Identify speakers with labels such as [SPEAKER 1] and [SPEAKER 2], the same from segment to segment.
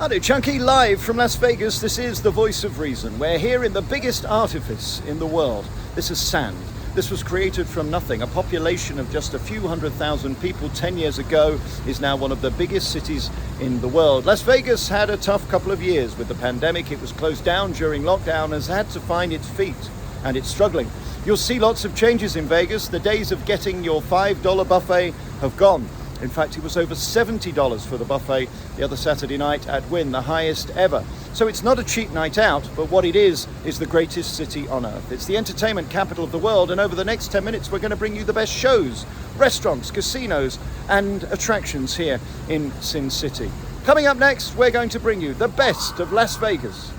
[SPEAKER 1] Hello, Chunky, live from Las Vegas. This is the Voice of Reason. We're here in the biggest artifice in the world. This is sand. This was created from nothing. A population of just a few 100,000 people 10 years ago is now one of the biggest cities in the world. Las Vegas had a tough couple of years with the pandemic. It was closed down during lockdown and has had to find its feet, and it's struggling. You'll see lots of changes in Vegas. The days of getting your $5 buffet have gone. In fact, it was over $70 for the buffet the other Saturday night at Wynn, the highest ever. So it's not a cheap night out, but what it is the greatest city on earth. It's the entertainment capital of the world, and over the next 10 minutes, we're going to bring you the best shows, restaurants, casinos, and attractions here in Sin City. Coming up next, we're going to bring you the best of Las Vegas.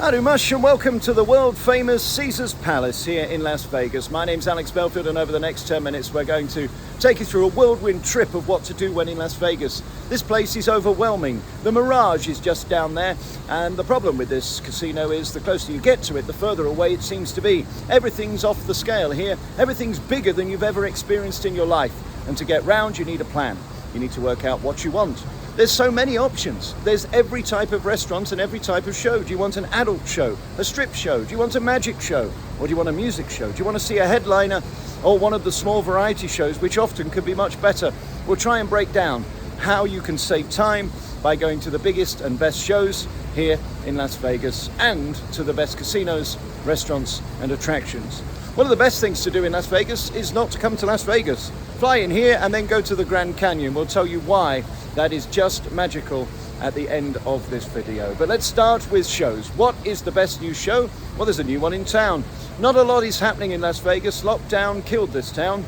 [SPEAKER 1] Hello much and welcome to the world famous Caesars Palace here in Las Vegas. My name's Alex Belfield, and over the next 10 minutes we're going to take you through a whirlwind trip of what to do when in Las Vegas. This place is overwhelming. The Mirage is just down there, and the problem with this casino is the closer you get to it, the further away it seems to be. Everything's off the scale here. Everything's bigger than you've ever experienced in your life. And to get round, you need a plan. You need to work out what you want. There's so many options. There's every type of restaurant and every type of show. Do you want an adult show, a strip show? Do you want a magic show? Or do you want a music show? Do you want to see a headliner or one of the small variety shows, which often can be much better? We'll try and break down how you can save time by going to the biggest and best shows here in Las Vegas and to the best casinos, restaurants and attractions. One of the best things to do in Las Vegas is not to come to Las Vegas. Fly in here and then go to the Grand Canyon. We'll tell you why that is just magical at the end of this video. But let's start with shows. What is the best new show? Well, there's a new one in town. Not a lot is happening in Las Vegas. Lockdown killed this town.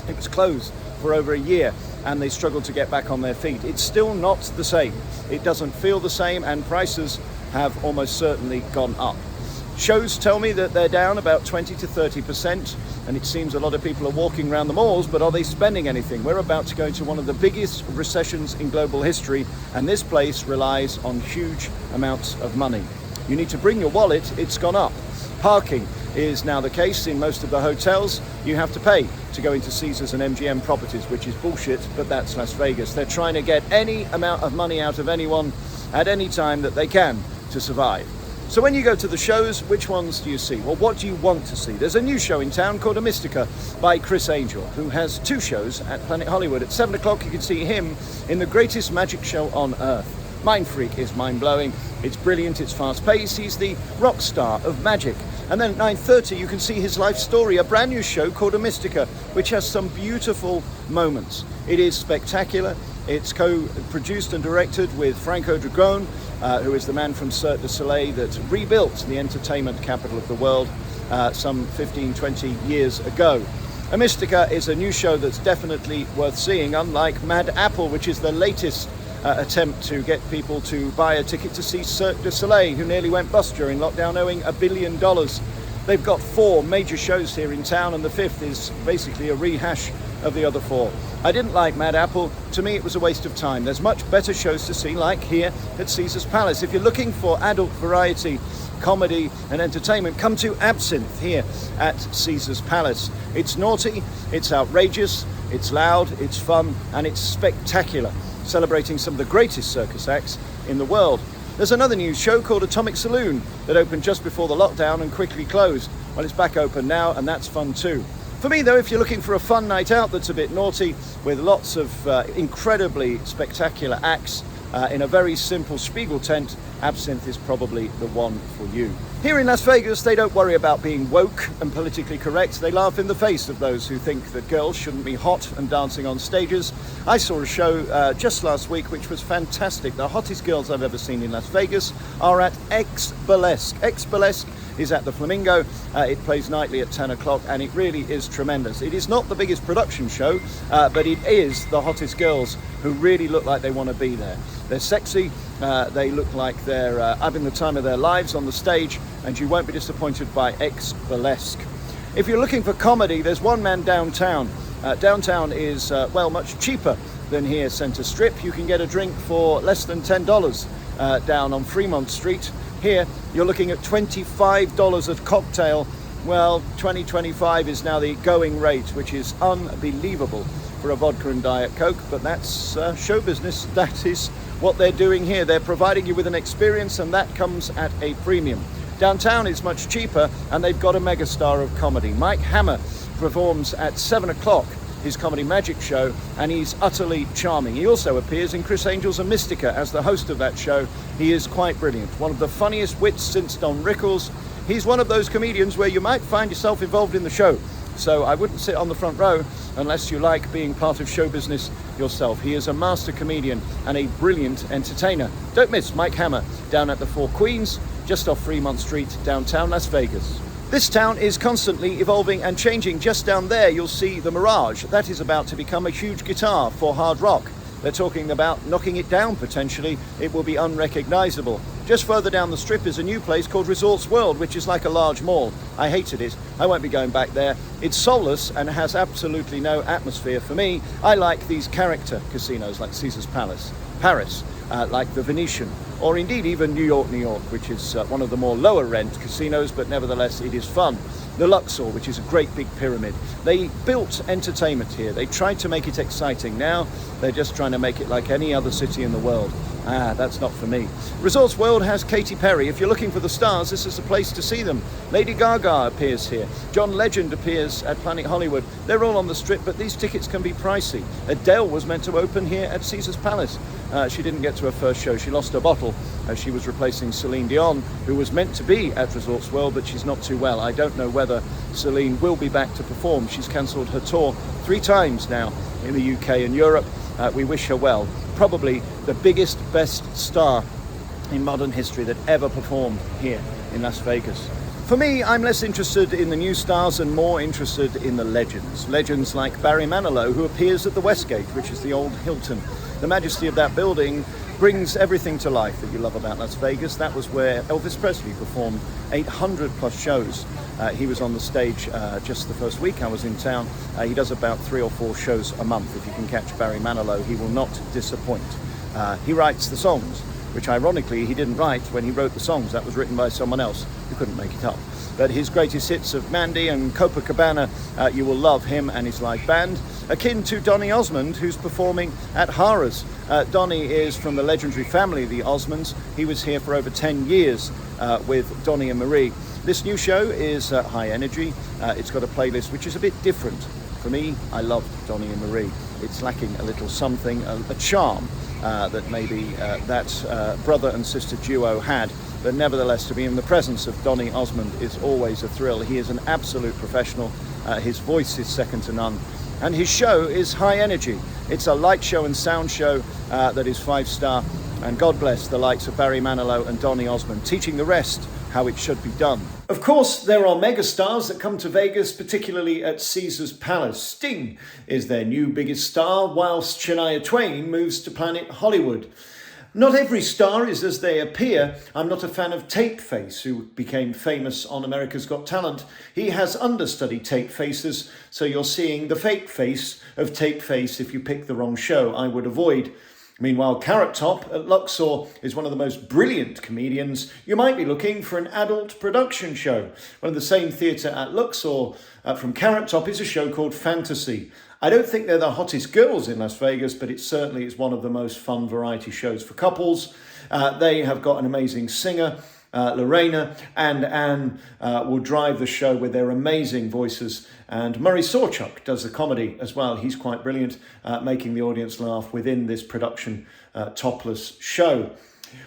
[SPEAKER 1] It was closed for over a year and they struggled to get back on their feet. It's still not the same. It doesn't feel the same, and prices have almost certainly gone up. Shows tell me that they're down about 20 to 30%, and it seems a lot of people are walking around the malls, but are they spending anything? We're about to go into one of the biggest recessions in global history, and this place relies on huge amounts of money. You need to bring your wallet. It's gone up. Parking is now the case in most of the hotels. You have to pay to go into Caesars and MGM properties, which is bullshit, but that's Las Vegas. They're trying to get any amount of money out of anyone at any time that they can to survive. So when you go to the shows, which ones do you see? Well, what do you want to see? There's a new show in town called Mystica by Chris Angel, who has two shows at Planet Hollywood. At 7 o'clock, you can see him in the greatest magic show on earth. Mind Freak is mind-blowing. It's brilliant. It's fast-paced. He's the rock star of magic. And then at 9:30, you can see his life story, a brand new show called Mystica, which has some beautiful moments. It is spectacular. It's co-produced and directed with Franco Dragone, who is the man from Cirque Du Soleil that rebuilt the entertainment capital of the world some 15, 20 years ago. Mystica is a new show that's definitely worth seeing, unlike Mad Apple, which is the latest attempt to get people to buy a ticket to see Cirque Du Soleil, who nearly went bust during lockdown, owing $1 billion. They've got 4 major shows here in town, and the 5th is basically a rehash of the other 4. I didn't like Mad Apple. To me, it was a waste of time. There's much better shows to see, like here at Caesars Palace. If you're looking for adult variety, comedy and entertainment, come to Absinthe here at Caesars Palace. It's naughty, it's outrageous, it's loud, it's fun, and it's spectacular, celebrating some of the greatest circus acts in the world. There's another new show called Atomic Saloon that opened just before the lockdown and quickly closed. Well, it's back open now, and that's fun too. For me, though, if you're looking for a fun night out that's a bit naughty, with lots of incredibly spectacular acts in a very simple Spiegel tent, Absinthe is probably the one for you. Here in Las Vegas, they don't worry about being woke and politically correct. They laugh in the face of those who think that girls shouldn't be hot and dancing on stages. I saw a show just last week which was fantastic. The hottest girls I've ever seen in Las Vegas are at X-Burlesque. X-Burlesque is at the Flamingo. It plays nightly at 10 o'clock, and it really is tremendous. It is not the biggest production show, but it is the hottest girls who really look like they want to be there. They're sexy, they look like they're having the time of their lives on the stage, and you won't be disappointed by X-Burlesque. If you're looking for comedy, there's one man downtown. Downtown is, well, much cheaper than here, Center Strip. You can get a drink for less than $10 down on Fremont Street. Here, you're looking at $25 a cocktail. Well, $20, $25 is now the going rate, which is unbelievable for a vodka and Diet Coke, but that's show business. That is what they're doing here. They're providing you with an experience, and that comes at a premium. Downtown is much cheaper, and they've got a megastar of comedy. Mike Hammer performs at 7 o'clock, his comedy magic show, and he's utterly charming. He also appears in Criss Angel's and Mystica as the host of that show. He is quite brilliant. One of the funniest wits since Don Rickles. He's one of those comedians where you might find yourself involved in the show. So I wouldn't sit on the front row unless you like being part of show business yourself. He is a master comedian and a brilliant entertainer. Don't miss Mike Hammer down at the Four Queens, just off Fremont Street, downtown Las Vegas. This town is constantly evolving and changing. Just down there you'll see the Mirage. That is about to become a huge guitar for hard rock. They're talking about knocking it down potentially. It will be unrecognizable. Just further down the strip is a new place called Resorts World, which is like a large mall. I hated it. I won't be going back there. It's soulless and has absolutely no atmosphere for me. I like these character casinos like Caesar's Palace, Paris, like the Venetian, or indeed even New York, which is one of the more lower rent casinos, but nevertheless it is fun. The Luxor, which is a great big pyramid. They built entertainment here. They tried to make it exciting. Now they're just trying to make it like any other city in the world. That's not for me. Resorts World has Katy Perry. If you're looking for the stars, this is the place to see them. Lady Gaga appears here. John Legend appears at Planet Hollywood. They're all on the strip, but these tickets can be pricey. Adele was meant to open here at Caesar's Palace. She didn't get to her first show. She lost her bottle as she was replacing Celine Dion, who was meant to be at Resorts World, but she's not too well. I don't know whether Celine will be back to perform. She's cancelled her tour 3 times now in the UK and Europe. We wish her well. Probably the biggest, best star in modern history that ever performed here in Las Vegas. For me, I'm less interested in the new stars and more interested in the legends. Legends like Barry Manilow, who appears at the Westgate, which is the old Hilton. The majesty of that building brings everything to life that you love about Las Vegas. That was where Elvis Presley performed 800 plus shows. He was on the stage just the first week I was in town. He does about 3 or 4 shows a month. If you can catch Barry Manilow, he will not disappoint. He writes the songs, which ironically he didn't write when he wrote the songs. That was written by someone else who couldn't make it up. But his greatest hits of Mandy and Copacabana, you will love him and his live band. Akin to Donny Osmond, who's performing at Harrah's. Donny is from the legendary family, the Osmonds. He was here for over 10 years with Donny and Marie. This new show is high energy. It's got a playlist which is a bit different. For me, I love Donny and Marie. It's lacking a little something, a charm that maybe that brother and sister duo had. But nevertheless, to be in the presence of Donny Osmond is always a thrill. He is an absolute professional. His voice is second to none. And his show is high energy. It's a light show and sound show that is 5-star. And God bless the likes of Barry Manilow and Donny Osmond, teaching the rest how it should be done. Of course, there are megastars that come to Vegas, particularly at Caesar's Palace. Sting is their new biggest star, whilst Shania Twain moves to Planet Hollywood. Not every star is as they appear. I'm not a fan of Tapeface, who became famous on America's Got Talent. He has understudy tape faces, so you're seeing the fake face of Tapeface if you pick the wrong show. I would avoid. Meanwhile, Carrot Top at Luxor is one of the most brilliant comedians. You might be looking for an adult production show. One of the same theatre at Luxor from Carrot Top is a show called Fantasy. I don't think they're the hottest girls in Las Vegas, but it certainly is one of the most fun variety shows for couples. They have got an amazing singer, Lorena, and Anne will drive the show with their amazing voices. And Murray Sawchuk does the comedy as well. He's quite brilliant, making the audience laugh within this production topless show.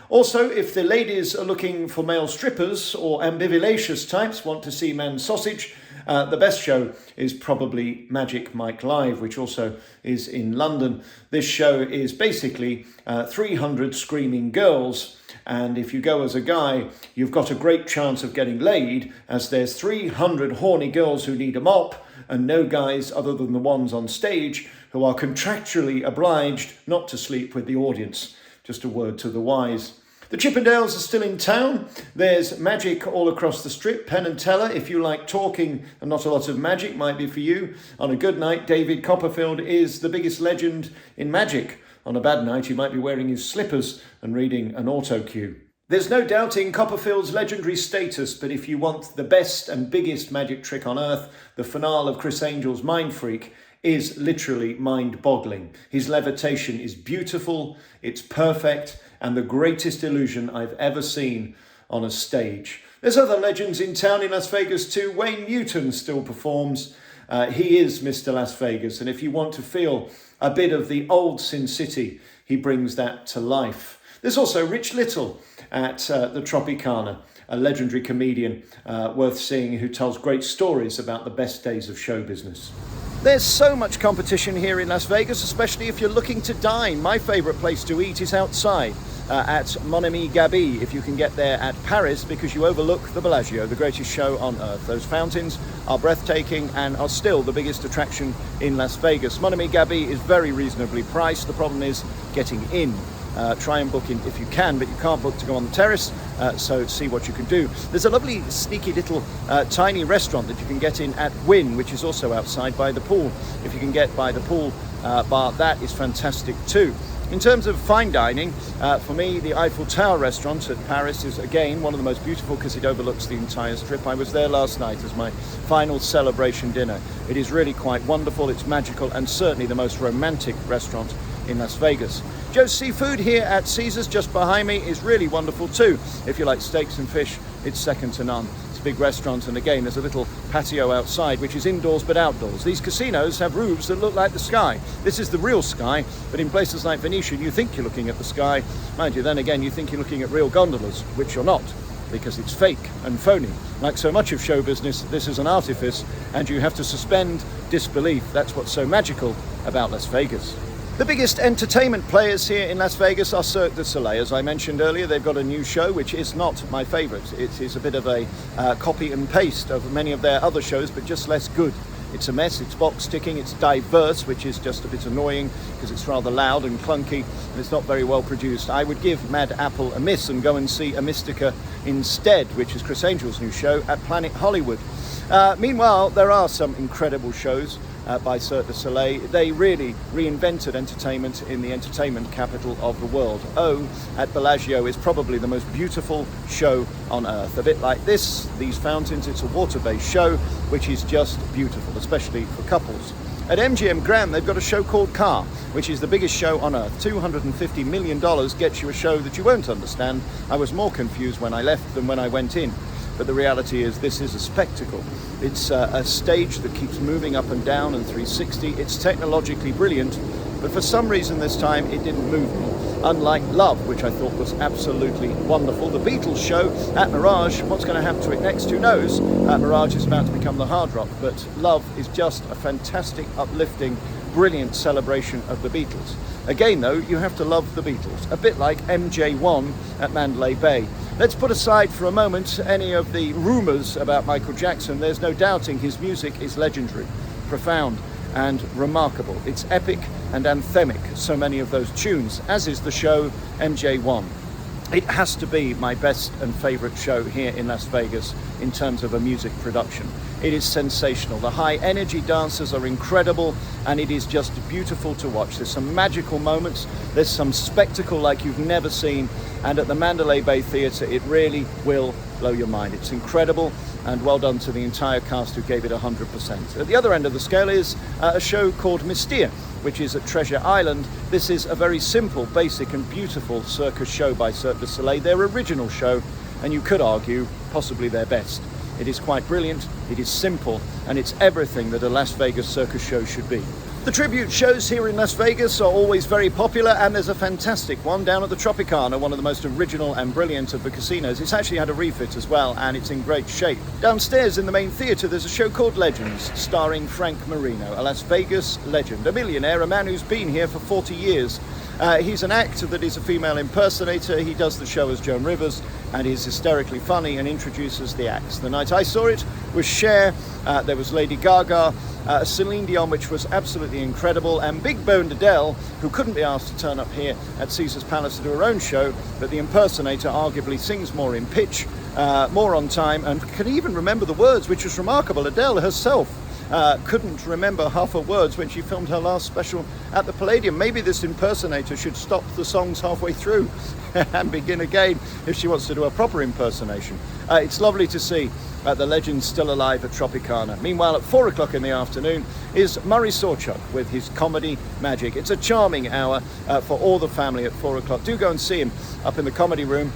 [SPEAKER 1] Also, if the ladies are looking for male strippers or ambivilacious types want to see men's sausage, the best show is probably Magic Mike Live, which also is in London. This show is basically 300 screaming girls. And if you go as a guy, you've got a great chance of getting laid, as there's 300 horny girls who need a mop and no guys other than the ones on stage who are contractually obliged not to sleep with the audience. Just a word to the wise. The Chippendales are still in town. There's magic all across the strip. Penn and Teller, if you like talking and not a lot of magic, might be for you. On a good night, David Copperfield is the biggest legend in magic. On a bad night, he might be wearing his slippers and reading an auto cue. There's no doubting Copperfield's legendary status, but if you want the best and biggest magic trick on earth, the finale of Criss Angel's Mind Freak, is literally mind-boggling. His levitation is beautiful, it's perfect, and the greatest illusion I've ever seen on a stage. There's other legends in town in Las Vegas too. Wayne Newton still performs. He is Mr. Las Vegas, and if you want to feel a bit of the old Sin City, he brings that to life. There's also Rich Little at the Tropicana, a legendary comedian worth seeing who tells great stories about the best days of show business. There's so much competition here in Las Vegas, especially if you're looking to dine. My favourite place to eat is outside at Mon Ami Gabi, if you can get there at Paris, because you overlook the Bellagio, the greatest show on earth. Those fountains are breathtaking and are still the biggest attraction in Las Vegas. Mon Ami Gabi is very reasonably priced. The problem is getting in. Try and book in if you can, but you can't book to go on the terrace, so see what you can do. There's a lovely sneaky little tiny restaurant that you can get in at Wynn, which is also outside by the pool. If you can get by the pool bar, that is fantastic too. In terms of fine dining, for me, the Eiffel Tower restaurant at Paris is again one of the most beautiful because it overlooks the entire strip. I was there last night as my final celebration dinner. It is really quite wonderful, it's magical, and certainly the most romantic restaurant in Las Vegas. Joe's Seafood here at Caesars, just behind me, is really wonderful too. If you like steaks and fish, it's second to none. It's a big restaurant, and again, there's a little patio outside, which is indoors but outdoors. These casinos have roofs that look like the sky. This is the real sky, but in places like Venetian, you think you're looking at the sky. Mind you, then again, you think you're looking at real gondolas, which you're not, because it's fake and phony. Like so much of show business, this is an artifice, and you have to suspend disbelief. That's what's so magical about Las Vegas. The biggest entertainment players here in Las Vegas are Cirque Du Soleil. As I mentioned earlier, they've got a new show, which is not my favourite. It is a bit of a copy and paste of many of their other shows, but just less good. It's a mess, it's box ticking, it's diverse, which is just a bit annoying because it's rather loud and clunky and it's not very well produced. I would give Mad Apple a miss and go and see a Mystica instead, which is Chris Angel's new show at Planet Hollywood. Meanwhile, there are some incredible shows by Cirque du Soleil. They really reinvented entertainment in the entertainment capital of the world. At Bellagio is probably the most beautiful show on earth. A bit like these fountains, it's a water-based show, which is just beautiful, especially for couples. At MGM Grand, they've got a show called Car, which is the biggest show on earth. $250 million gets you a show that you won't understand. I was more confused when I left than when I went in. But the reality is this is a spectacle. It's a stage that keeps moving up and down and 360. It's technologically brilliant, but for some reason this time it didn't move me. Unlike Love, which I thought was absolutely wonderful. The Beatles show at Mirage, what's going to happen to it next, who knows? Mirage is about to become the Hard Rock, but Love is just a fantastic, uplifting, brilliant celebration of the Beatles. Again though, you have to love the Beatles, a bit like MJ1 at Mandalay Bay. Let's put aside for a moment any of the rumours about Michael Jackson. There's no doubting his music is legendary, profound and remarkable. It's epic and anthemic, so many of those tunes, as is the show MJ1. It has to be my best and favourite show here in Las Vegas in terms of a music production. It is sensational. The high energy dancers are incredible and it is just beautiful to watch. There's some magical moments, there's some spectacle like you've never seen, and at the Mandalay Bay Theatre it really will blow your mind. It's incredible, and well done to the entire cast who gave it 100%. At the other end of the scale is a show called Mystica, which is at Treasure Island. This is a very simple, basic and beautiful circus show by Cirque du Soleil, their original show, and you could argue possibly their best. It is quite brilliant, it is simple, and it's everything that a Las Vegas circus show should be. The tribute shows here in Las Vegas are always very popular, and there's a fantastic one down at the Tropicana, one of the most original and brilliant of the casinos. It's actually had a refit as well, and it's in great shape. Downstairs in the main theatre, there's a show called Legends, starring Frank Marino, a Las Vegas legend, a millionaire, a man who's been here for 40 years. He's an actor that is a female impersonator. He does the show as Joan Rivers, and he's hysterically funny and introduces the acts. The night I saw it was Cher, there was Lady Gaga, Celine Dion, which was absolutely incredible, and Big Boned Adele, who couldn't be asked to turn up here at Caesars Palace to do her own show, but the impersonator arguably sings more in pitch, more on time, and can even remember the words, which was remarkable. Adele herself couldn't remember half her words when she filmed her last special at the Palladium. Maybe this impersonator should stop the songs halfway through and begin again if she wants to do a proper impersonation. It's lovely to see the legend still alive at Tropicana. Meanwhile, at 4 o'clock in the afternoon is Murray Sawchuk with his comedy magic. It's a charming hour for all the family at 4 o'clock. Do go and see him up in the comedy room.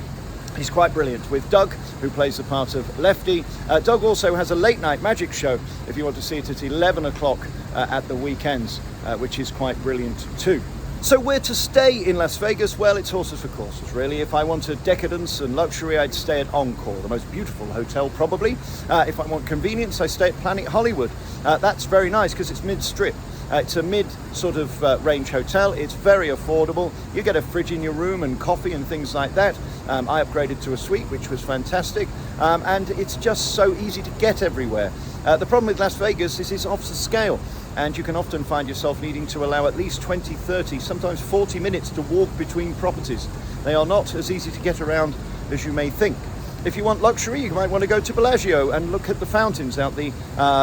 [SPEAKER 1] He's quite brilliant, with Doug, who plays the part of Lefty. Doug also has a late night magic show if you want to see it at 11 o'clock at the weekends, which is quite brilliant too. So where to stay in Las Vegas? Well, it's horses for courses, really. If I wanted decadence and luxury, I'd stay at Encore, the most beautiful hotel probably. If I want convenience, I stay at Planet Hollywood. That's very nice because it's mid-strip. It's a mid sort of range hotel. It's very affordable. You get a fridge in your room and coffee and things like that. I upgraded to a suite, which was fantastic. And it's just so easy to get everywhere. The problem with Las Vegas is it's off the scale. And you can often find yourself needing to allow at least 20, 30, sometimes 40 minutes to walk between properties. They are not as easy to get around as you may think. If you want luxury, you might want to go to Bellagio and look at the fountains out the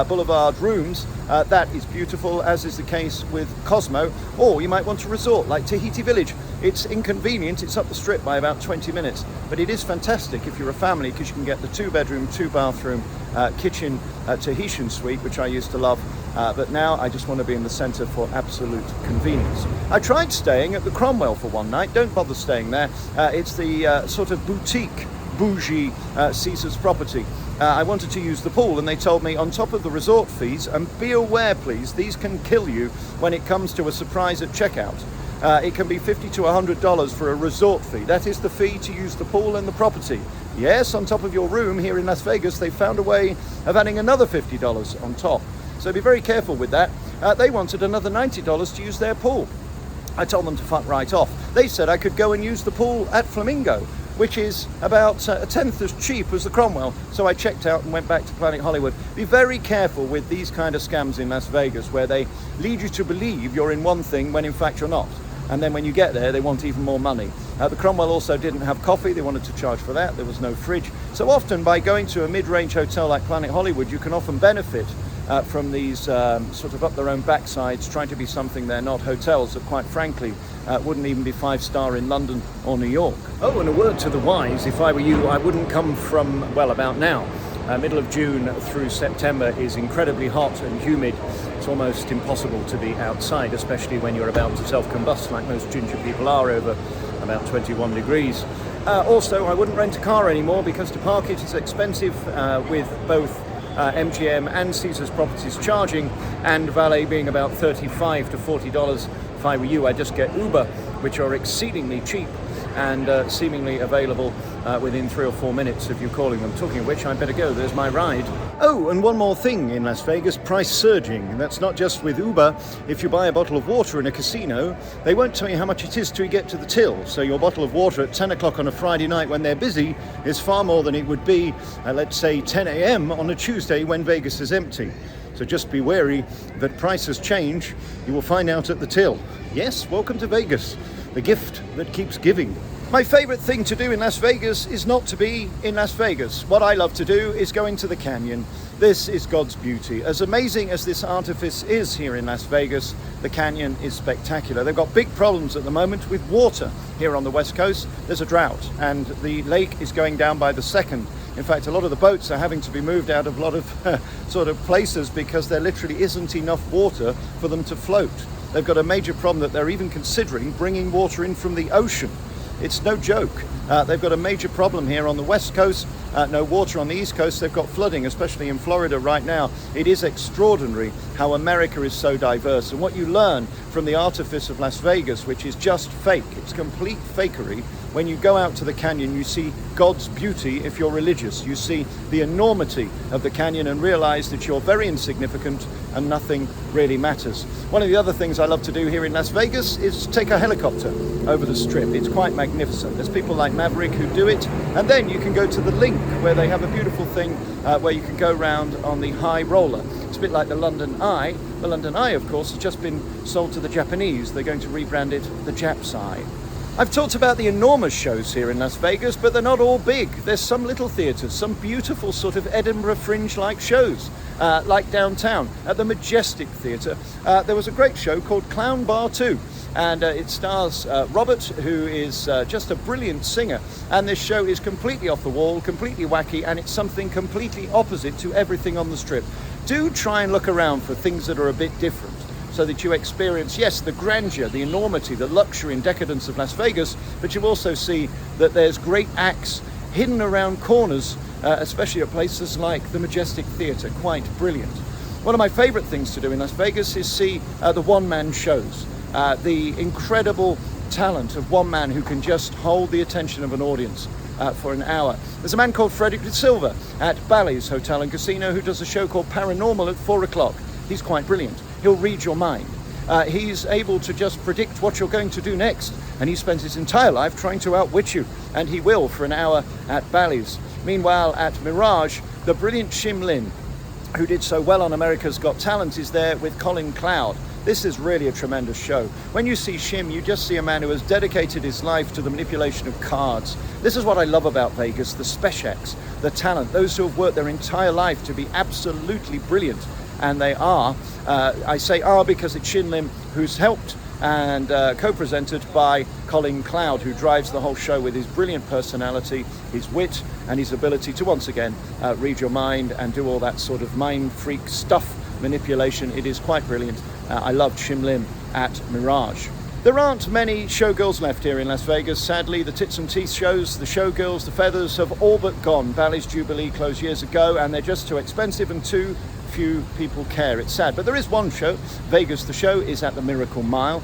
[SPEAKER 1] boulevard rooms. That is beautiful, as is the case with Cosmo. Or you might want a resort like Tahiti Village. It's inconvenient, it's up the strip by about 20 minutes, but it is fantastic if you're a family because you can get the 2-bedroom, 2-bathroom, kitchen Tahitian suite, which I used to love. But now I just want to be in the centre for absolute convenience. I tried staying at the Cromwell for one night. Don't bother staying there. It's the sort of boutique, bougie Caesar's property. I wanted to use the pool and they told me on top of the resort fees, and be aware please, these can kill you when it comes to a surprise at checkout. It can be $50 to $100 for a resort fee. That is the fee to use the pool and the property. Yes, on top of your room here in Las Vegas, they found a way of adding another $50 on top. So be very careful with that. They wanted another $90 to use their pool. I told them to fuck right off. They said I could go and use the pool at Flamingo, which is about a tenth as cheap as the Cromwell. So I checked out and went back to Planet Hollywood. Be very careful with these kind of scams in Las Vegas where they lead you to believe you're in one thing when in fact you're not. And then when you get there, they want even more money. The Cromwell also didn't have coffee. They wanted to charge for that. There was no fridge. So often by going to a mid-range hotel like Planet Hollywood, you can often benefit from these sort of up their own backsides, trying to be something they're not, hotels that quite frankly wouldn't even be 5-star in London or New York. Oh, and a word to the wise, if I were you, I wouldn't come from, well, about now. Middle of June through September is incredibly hot and humid. It's almost impossible to be outside, especially when you're about to self-combust like most ginger people are over about 21 degrees. Also, I wouldn't rent a car anymore because to park it is expensive with both MGM and Caesars Properties charging and valet being about $35 to $40. If I were you, I'd just get Uber, which are exceedingly cheap and seemingly available within 3 or 4 minutes of you calling them. Talking of which, I better go. There's my ride. Oh, and one more thing in Las Vegas, price surging. That's not just with Uber. If you buy a bottle of water in a casino, they won't tell you how much it is till you get to the till. So your bottle of water at 10 o'clock on a Friday night when they're busy is far more than it would be at, let's say, 10 a.m. on a Tuesday when Vegas is empty. So just be wary that prices change. You will find out at the till. Yes, welcome to Vegas, the gift that keeps giving. My favourite thing to do in Las Vegas is not to be in Las Vegas. What I love to do is go into the canyon. This is God's beauty. As amazing as this artifice is here in Las Vegas, the canyon is spectacular. They've got big problems at the moment with water here on the West Coast. There's a drought and the lake is going down by the second. In fact, a lot of the boats are having to be moved out of a lot of sort of places because there literally isn't enough water for them to float. They've got a major problem that they're even considering bringing water in from the ocean. It's no joke. They've got a major problem here on the West Coast, no water on the East Coast. They've got flooding, especially in Florida right now. It is extraordinary how America is so diverse. And what you learn from the artifice of Las Vegas, which is just fake, it's complete fakery. When you go out to the canyon, you see God's beauty if you're religious. You see the enormity of the canyon and realize that you're very insignificant and nothing really matters. One of the other things I love to do here in Las Vegas is take a helicopter over the strip. It's quite magnificent. There's people like Maverick who do it. And then you can go to the Link, where they have a beautiful thing where you can go round on the high roller. It's a bit like the London Eye. The London Eye, of course, has just been sold to the Japanese. They're going to rebrand it the Jap's Eye. I've talked about the enormous shows here in Las Vegas, but they're not all big. There's some little theatres, some beautiful sort of Edinburgh Fringe-like shows. like downtown at the Majestic Theatre. There was a great show called Clown Bar 2. And it stars Robert, who is just a brilliant singer. And this show is completely off the wall, completely wacky, and it's something completely opposite to everything on the strip. Do try and look around for things that are a bit different, so that you experience, yes, the grandeur, the enormity, the luxury and decadence of Las Vegas, but you also see that there's great acts hidden around corners, especially at places like the Majestic Theatre. Quite brilliant. One of my favourite things to do in Las Vegas is see the one-man shows. The incredible talent of one man who can just hold the attention of an audience for an hour. There's a man called Frederick De Silva at Bally's Hotel and Casino who does a show called Paranormal at 4 o'clock. He's quite brilliant. He'll read your mind. He's able to just predict what you're going to do next, and he spends his entire life trying to outwit you, and he will for an hour at Bally's. Meanwhile, at Mirage, the brilliant Shim Lin, who did so well on America's Got Talent, is there with Colin Cloud. This is really a tremendous show. When you see Shim, you just see a man who has dedicated his life to the manipulation of cards. This is what I love about Vegas, the speciaks, the talent, those who have worked their entire life to be absolutely brilliant. And they are, I say are because it's Shin Lim who's helped and co-presented by Colin Cloud, who drives the whole show with his brilliant personality, his wit, and his ability to once again read your mind and do all that sort of mind freak stuff, manipulation. It is quite brilliant. I loved Shim Lim at Mirage. There aren't many showgirls left here in Las Vegas. Sadly, the tits and teeth shows, the showgirls, the feathers have all but gone. Bally's Jubilee closed years ago, and they're just too expensive and too few people care. It's sad, but there is one show. Vegas the Show is at the Miracle Mile.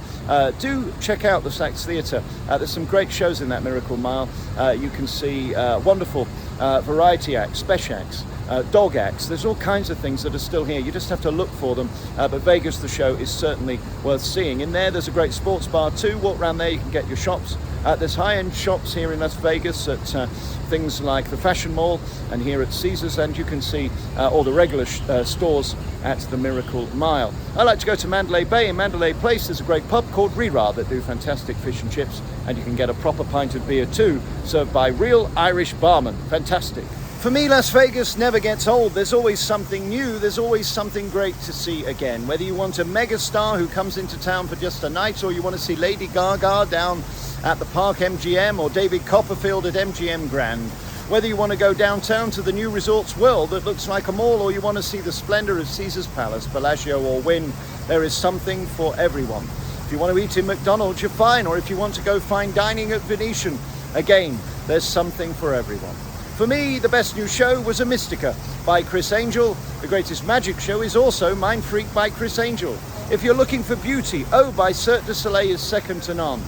[SPEAKER 1] Do check out the Saks Theatre. There's some great shows in that Miracle Mile. You can see wonderful variety acts, special acts, dog acts. There's all kinds of things that are still here. You just have to look for them. But Vegas the Show is certainly worth seeing. In there's a great sports bar too. Walk around there, you can get your shops. There's high-end shops here in Las Vegas at things like the Fashion Mall and here at Caesars, and you can see all the regular stores at the Miracle Mile. I like to go to Mandalay Bay. In Mandalay Place there's a great pub called Rira that do fantastic fish and chips, and you can get a proper pint of beer too, served by real Irish barmen. Fantastic. For me, Las Vegas never gets old. There's always something new. There's always something great to see again. Whether you want a megastar who comes into town for just a night, or you want to see Lady Gaga down at the Park MGM or David Copperfield at MGM Grand. Whether you want to go downtown to the new Resorts World that looks like a mall, or you want to see the splendor of Caesar's Palace, Bellagio or Wynn, there is something for everyone. If you want to eat in McDonald's, you're fine. Or if you want to go fine dining at Venetian, again, there's something for everyone. For me, the best new show was a Mystica by Chris Angel. The greatest magic show is also Mind Freak by Chris Angel. If you're looking for beauty, Oh by Cirque Du Soleil is second to none.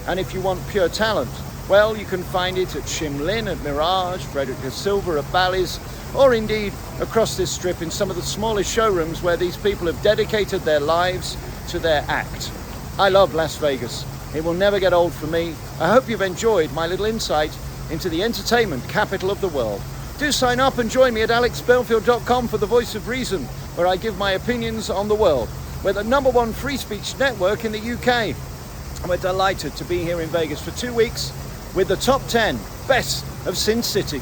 [SPEAKER 1] And if you want pure talent, well, you can find it at Shim Lin at Mirage, Frederick De Silva at Bally's, or indeed across this strip in some of the smallest showrooms where these people have dedicated their lives to their act. I love Las Vegas. It will never get old for me. I hope you've enjoyed my little insight into the entertainment capital of the world. Do sign up and join me at alexbelfield.com for The Voice of Reason, where I give my opinions on the world. We're the #1 free speech network in the UK. And we're delighted to be here in Vegas for 2 weeks with the top 10 best of Sin City.